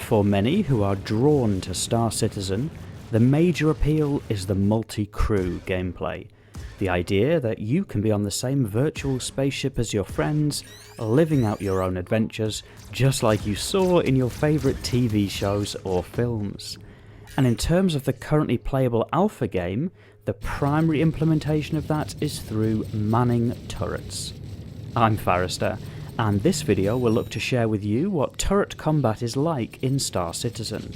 For many who are drawn to Star Citizen, the major appeal is the multi-crew gameplay. The idea that you can be on the same virtual spaceship as your friends, living out your own adventures, just like you saw in your favourite TV shows or films. And in terms of the currently playable alpha game, the primary implementation of that is through manning turrets. I'm Forrester, and this video will look to share with you what turret combat is like in Star Citizen.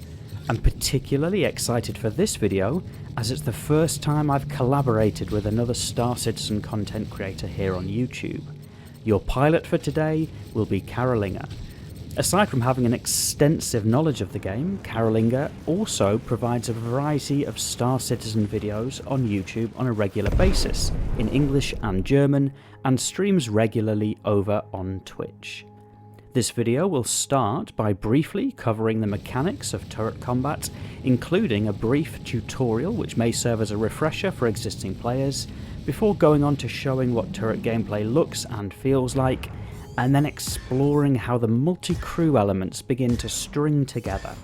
I'm particularly excited for this video as it's the first time I've collaborated with another Star Citizen content creator here on YouTube. Your pilot for today will be Karolinger. Aside from having an extensive knowledge of the game, Karolinger also provides a variety of Star Citizen videos on YouTube on a regular basis, in English and German, and streams regularly over on Twitch. This video will start by briefly covering the mechanics of turret combat, including a brief tutorial which may serve as a refresher for existing players, before going on to showing what turret gameplay looks and feels like, and then exploring how the multi-crew elements begin to string together.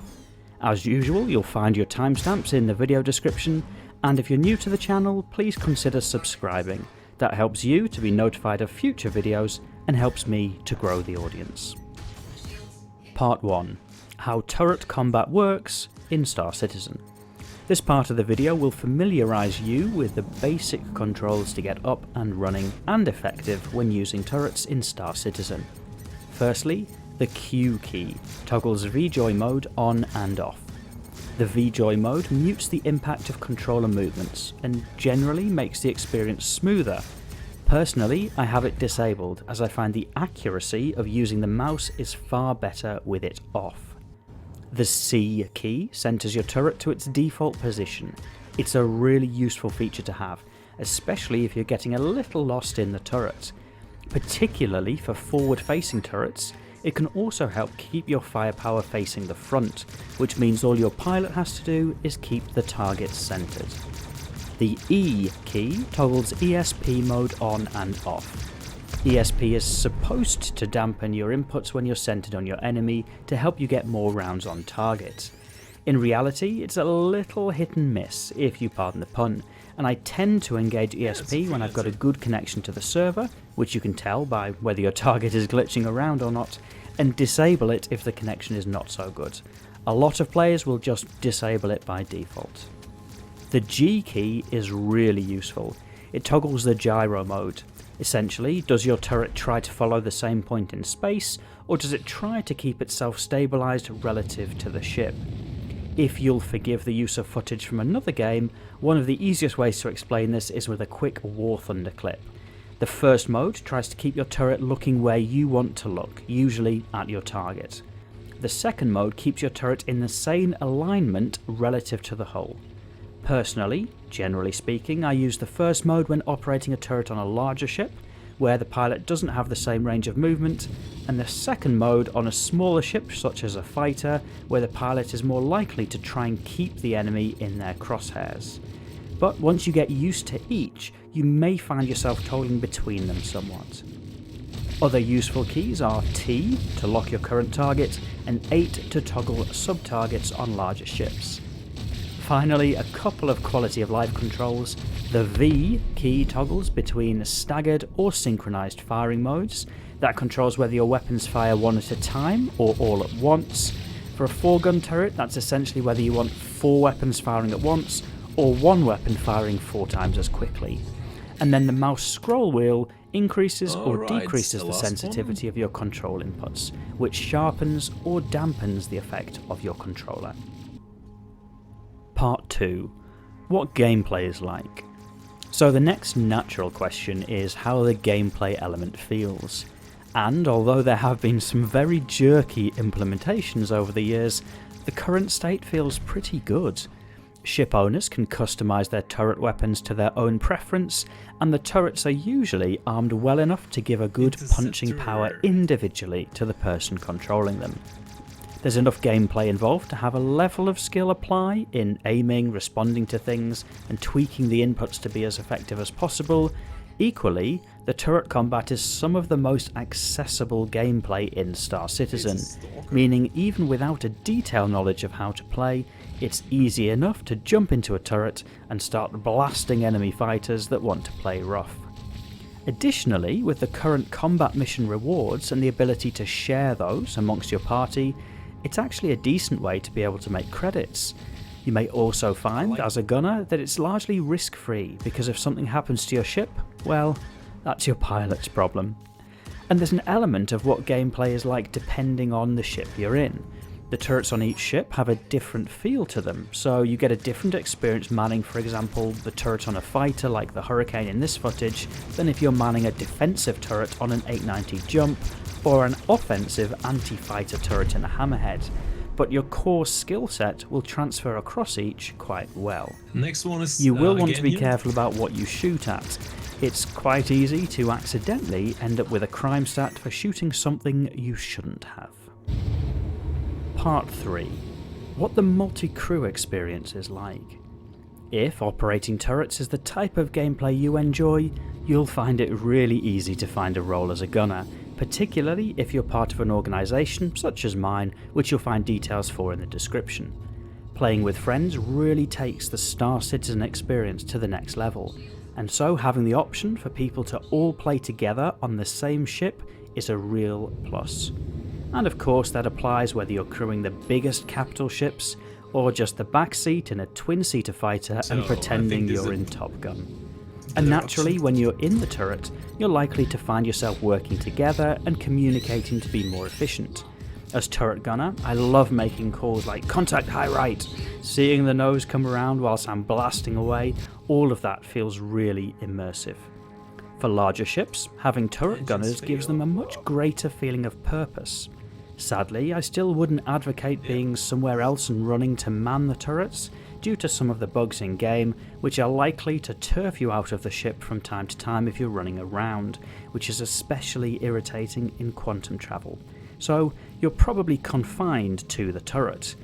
As usual, you'll find your timestamps in the video description, and if you're new to the channel, please consider subscribing. That helps you to be notified of future videos and helps me to grow the audience. Part 1. How turret combat works in Star Citizen. This part of the video will familiarise you with the basic controls to get up and running and effective when using turrets in Star Citizen. Firstly, the Q key toggles VJoy mode on and off. The VJoy mode mutes the impact of controller movements and generally makes the experience smoother. Personally, I have it disabled as I find the accuracy of using the mouse is far better with it off. The C key centres your turret to its default position. It's a really useful feature to have, especially if you're getting a little lost in the turret. Particularly for forward-facing turrets, it can also help keep your firepower facing the front, which means all your pilot has to do is keep the target centred. The E key toggles ESP mode on and off. ESP is supposed to dampen your inputs when you're centred on your enemy to help you get more rounds on target. In reality, it's a little hit and miss, if you pardon the pun, and I tend to engage ESP when I've got a good connection to the server, which you can tell by whether your target is glitching around or not, and disable it if the connection is not so good. A lot of players will just disable it by default. The G key is really useful. It toggles the gyro mode. Essentially, does your turret try to follow the same point in space, or does it try to keep itself stabilised relative to the ship? If you'll forgive the use of footage from another game, one of the easiest ways to explain this is with a quick War Thunder clip. The first mode tries to keep your turret looking where you want to look, usually at your target. The second mode keeps your turret in the same alignment relative to the hull. Personally, generally speaking, I use the first mode when operating a turret on a larger ship, where the pilot doesn't have the same range of movement, and the second mode on a smaller ship such as a fighter, where the pilot is more likely to try and keep the enemy in their crosshairs. But once you get used to each, you may find yourself toggling between them somewhat. Other useful keys are T to lock your current target, and 8 to toggle sub-targets on larger ships. Finally, a couple of quality of life controls. The V key toggles between staggered or synchronized firing modes. That controls whether your weapons fire one at a time or all at once. For a 4-gun turret, that's essentially whether you want 4 weapons firing at once or 1 weapon firing 4 times as quickly. And then the mouse scroll wheel increases or decreases the sensitivity of your control inputs, which sharpens or dampens the effect of your controller. Part 2. What gameplay is like. So the next natural question is how the gameplay element feels. And although there have been some very jerky implementations over the years, the current state feels pretty good. Ship owners can customise their turret weapons to their own preference, and the turrets are usually armed well enough to give a good punching power individually to the person controlling them. There's enough gameplay involved to have a level of skill apply in aiming, responding to things, and tweaking the inputs to be as effective as possible. Equally, the turret combat is some of the most accessible gameplay in Star Citizen, meaning even without a detailed knowledge of how to play, it's easy enough to jump into a turret and start blasting enemy fighters that want to play rough. Additionally, with the current combat mission rewards and the ability to share those amongst your party, it's actually a decent way to be able to make credits. You may also find, as a gunner, that it's largely risk-free, because if something happens to your ship, well, that's your pilot's problem. And there's an element of what gameplay is like depending on the ship you're in. The turrets on each ship have a different feel to them, so you get a different experience manning, for example, the turret on a fighter like the Hurricane in this footage, than if you're manning a defensive turret on an 890 jump, or an offensive anti-fighter turret in a Hammerhead. But your core skill set will transfer across each quite well. Next one is, you will want to be careful about what you shoot at. It's quite easy to accidentally end up with a crime stat for shooting something you shouldn't have. Part 3. What the multi-crew experience is like. If operating turrets is the type of gameplay you enjoy, you'll find it really easy to find a role as a gunner, particularly if you're part of an organisation such as mine, which you'll find details for in the description. Playing with friends really takes the Star Citizen experience to the next level, and so having the option for people to all play together on the same ship is a real plus. And of course that applies whether you're crewing the biggest capital ships or just the backseat in a twin-seater fighter and pretending you're in Top Gun. And naturally, when you're in the turret, you're likely to find yourself working together and communicating to be more efficient. As turret gunner, I love making calls like contact high right, seeing the nose come around whilst I'm blasting away, all of that feels really immersive. For larger ships, having turret gunners gives them a much greater feeling of purpose. Sadly, I still wouldn't advocate being somewhere else and running to man the turrets, due to some of the bugs in game, which are likely to turf you out of the ship from time to time if you're running around, which is especially irritating in quantum travel. So you're probably confined to the turret.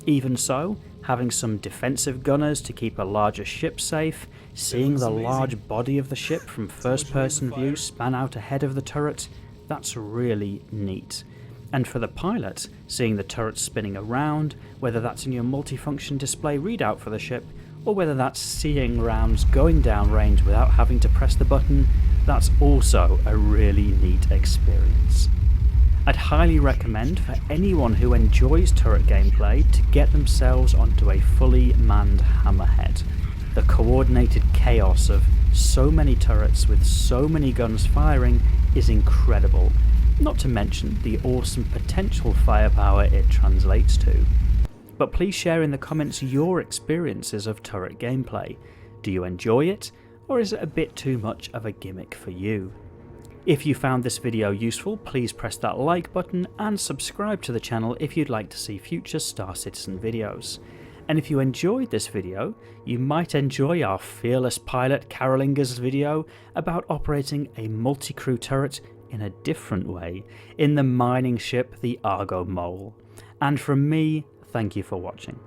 Even so, having some defensive gunners to keep a larger ship safe, seeing the large body of the ship from first person view span out ahead of the turret, that's really neat. And for the pilot, seeing the turret spinning around, whether that's in your multifunction display readout for the ship, or whether that's seeing rounds going down range without having to press the button, that's also a really neat experience. I'd highly recommend for anyone who enjoys turret gameplay to get themselves onto a fully manned Hammerhead. The coordinated chaos of so many turrets with so many guns firing is incredible, not to mention the awesome potential firepower it translates to. But please share in the comments your experiences of turret gameplay. Do you enjoy it, or is it a bit too much of a gimmick for you? If you found this video useful, please press that like button and subscribe to the channel if you'd like to see future Star Citizen videos. And if you enjoyed this video, you might enjoy our fearless pilot Karolinger's video about operating a multi-crew turret in a different way in the mining ship the Argo Mole. And from me, thank you for watching.